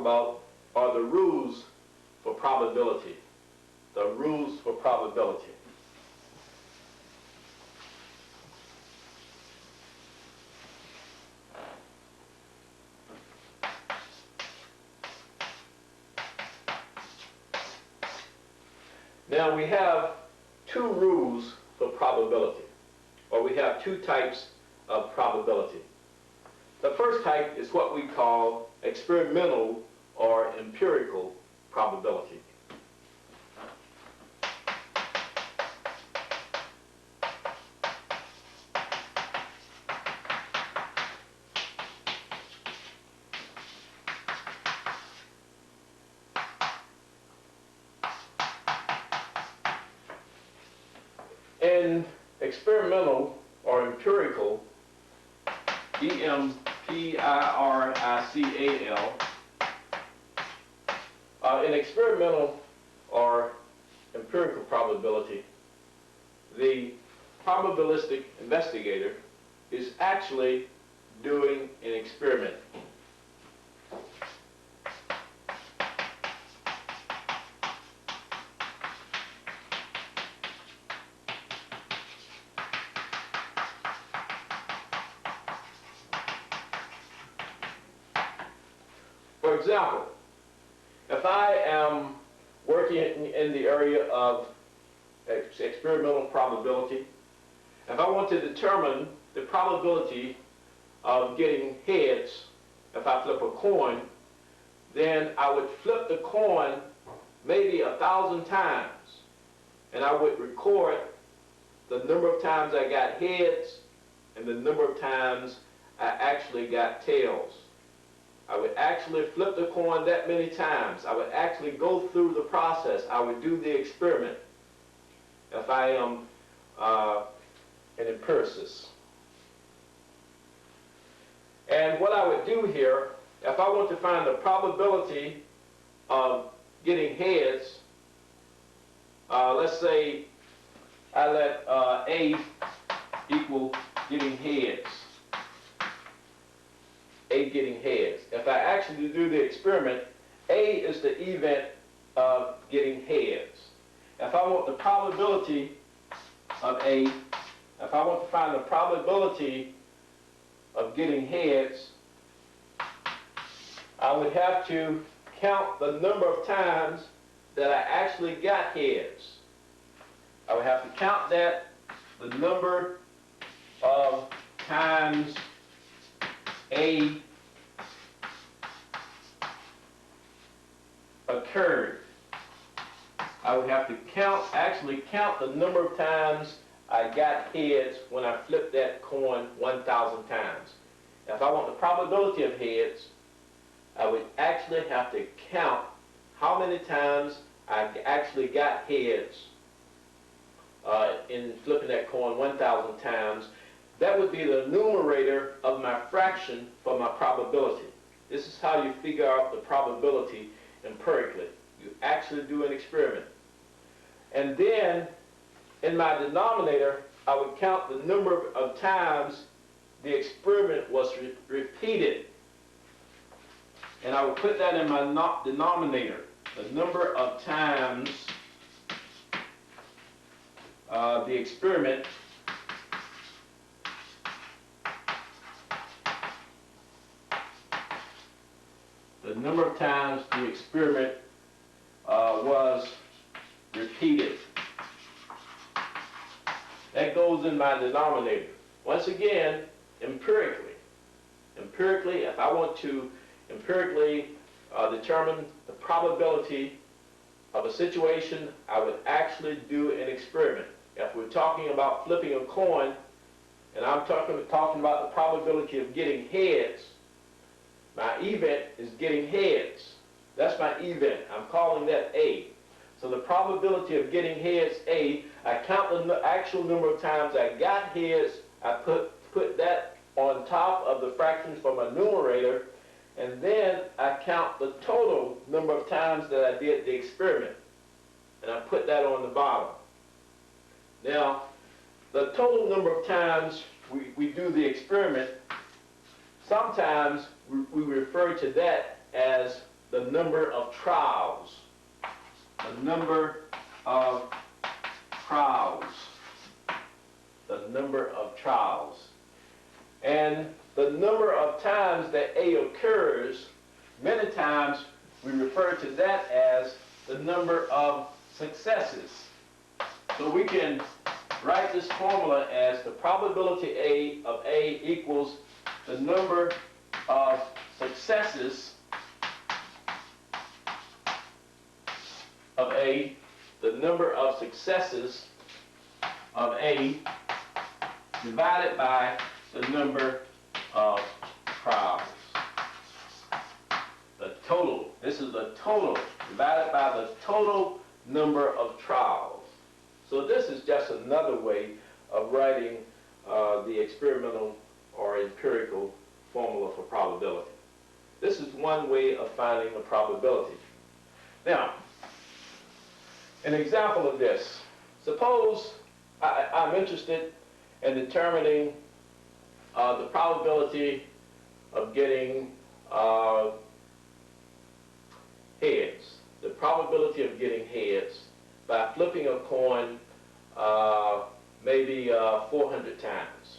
about are the rules for probability. The rules for probability. Now we have two rules for probability, or we have two types of probability. The first type is what we call experimental or empirical probability. In experimental or empirical, E-M-P-I-R-I-C-A-L, in experimental or empirical probability, the probabilistic investigator is actually doing an experiment. For example, if I am working in the area of experimental probability, if I want to determine the probability of getting heads, if I flip a coin, then I would flip the coin maybe 1,000 times, and I would record the number of times I got heads and the number of times I actually got tails. I would actually flip the coin that many times. I would actually go through the process. I would do the experiment if I am an empiricist. And what I would do here, if I want to find the probability of getting heads, let's say I let A equal getting heads. A getting heads. If I actually do the experiment, A is the event of getting heads. If I want the probability of A, if I want to find the probability of getting heads, I would have to count the number of times that I actually got heads. I would have to count that, the number of times A occurred. I would have to actually count the number of times I got heads when I flipped that coin 1,000 times. If I want the probability of heads, I would actually have to count how many times I actually got heads in flipping that coin 1,000 times. That would be the numerator of my fraction for my probability. This is how you figure out the probability empirically. You actually do an experiment. And then in my denominator, I would count the number of times the experiment was repeated. And I would put that in my denominator, the number of times the experiment was repeated. That goes in my denominator. Once again, empirically, if I want to empirically determine the probability of a situation, I would actually do an experiment. If we're talking about flipping a coin, and I'm talking about the probability of getting heads, my event is getting heads. That's my event. I'm calling that A. So the probability of getting heads, A, I count the actual number of times I got heads, I put that on top of the fractions for my numerator, and then I count the total number of times that I did the experiment, and I put that on the bottom. Now, the total number of times we do the experiment, sometimes we refer to that as the number of trials. The number of trials. The number of trials. And the number of times that A occurs, many times we refer to that as the number of successes. So we can write this formula as the probability of A equals the number of successes of A, the number of successes of A divided by the number of trials. The total, this is the total, divided by the total number of trials. So this is just another way of writing the experimental or empirical formula for probability. This is one way of finding a probability. Now, an example of this. Suppose I'm interested in determining the probability of getting heads. The probability of getting heads by flipping a coin maybe 400 times.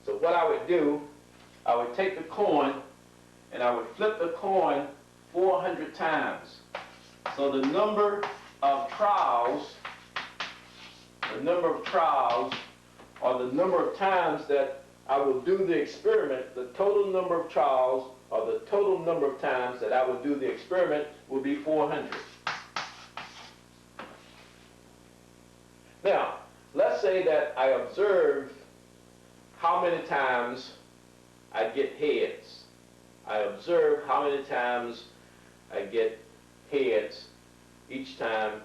So what I would do, I would take the coin and I would flip the coin 400 times. So the number of trials, or the number of times that I will do the experiment, the total number of trials, or the total number of times that I will do the experiment will be 400. Now, let's say that I observe how many times I get heads. I observe how many times I get heads each time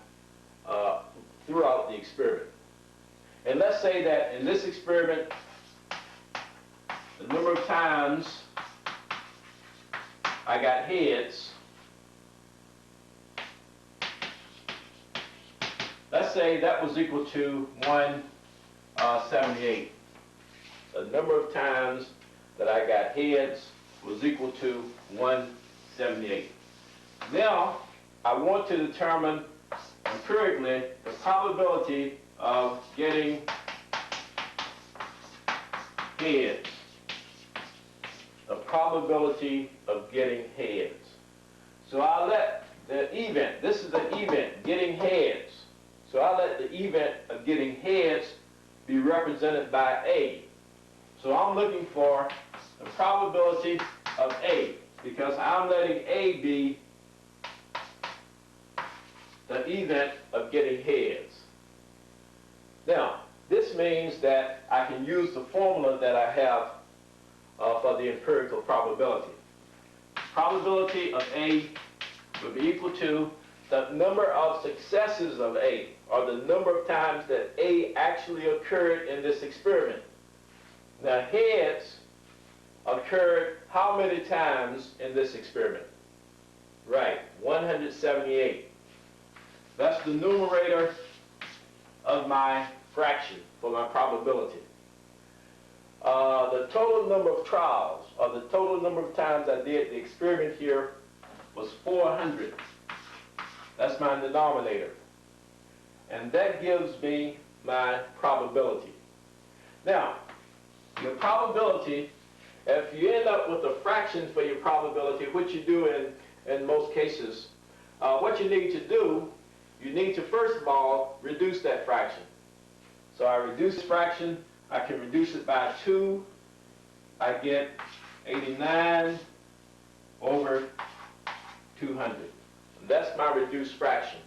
throughout the experiment. And let's say that in this experiment, the number of times I got heads, let's say that was equal to 178. The number of times that I got heads was equal to 178. Now, I want to determine empirically the probability of getting heads. The probability of getting heads. So I'll let the event, this is the event, getting heads. So I'll let the event of getting heads be represented by A. So I'm looking for the probability of A because I'm letting A be the event of getting heads. Now, this means that I can use the formula that I have for the empirical probability. Probability of A would be equal to the number of successes of A, or the number of times that A actually occurred in this experiment. Now, heads occurred how many times in this experiment? Right, 178. That's the numerator of my fraction for my probability. The total number of trials, or the total number of times I did the experiment here, was 400. That's my denominator. And that gives me my probability. Now, your probability, if you end up with a fraction for your probability, which you do in most cases, what you need to do, you need to first of all reduce that fraction. So I reduce the fraction, I can reduce it by 2, I get 89 over 200. That's my reduced fraction.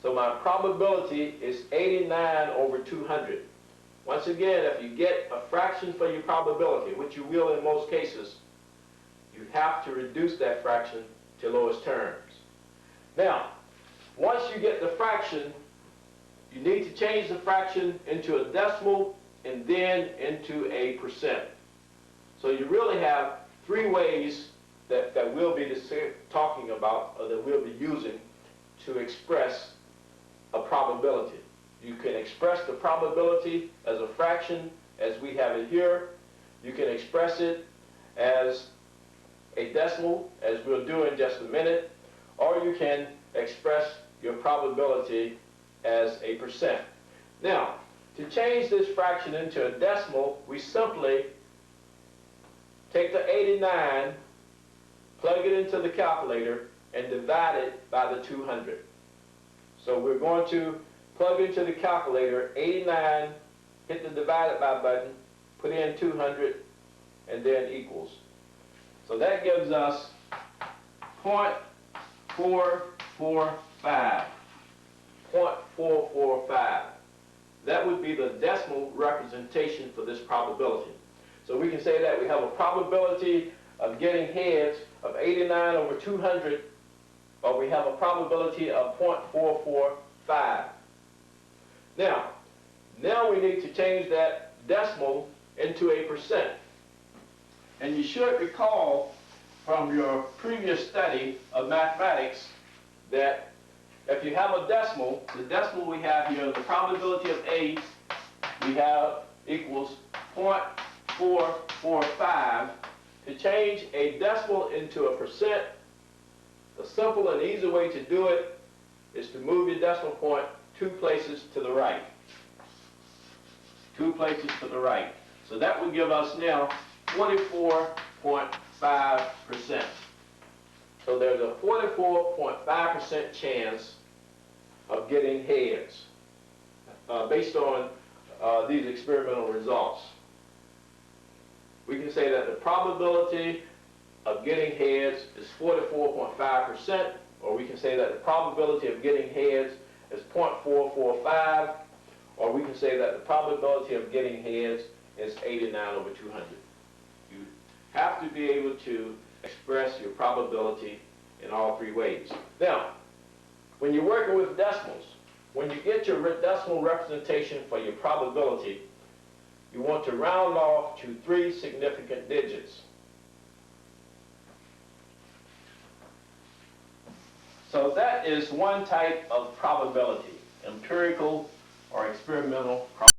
So my probability is 89 over 200. Once again, if you get a fraction for your probability, which you will in most cases, you have to reduce that fraction to lowest terms. Now, once you get the fraction, you need to change the fraction into a decimal and then into a percent. So you really have 3 ways that we'll be talking about, or that we'll be using to express a probability. You can express the probability as a fraction, as we have it here. You can express it as a decimal, as we'll do in just a minute, or you can express your probability as a percent. Now, to change this fraction into a decimal, we simply take the 89, plug it into the calculator, and divide it by the 200. So we're going to plug into the calculator 89, hit the divided by button, put in 200, and then equals. So that gives us 0.445. 0.445. That would be the decimal representation for this probability. So we can say that we have a probability of getting heads of 89 over 200, or we have a probability of 0.445. Now we need to change that decimal into a percent. And you should recall from your previous study of mathematics that if you have a decimal, the decimal we have here, the probability of A, we have equals 0.445. To change a decimal into a percent, the simple and easy way to do it is to move your decimal point 2 places to the right. 2 places to the right. So that would give us now 44.5%. So there's a 44.5% chance of getting heads based on these experimental results. We can say that the probability of getting heads is 44.5%, or we can say that the probability of getting heads is 0.445, or we can say that the probability of getting heads is 89 over 200. You have to be able to express your probability in all 3 ways. Now, when you're working with decimals, when you get your decimal representation for your probability, you want to round off to 3 significant digits. So that is one type of probability, empirical or experimental probability.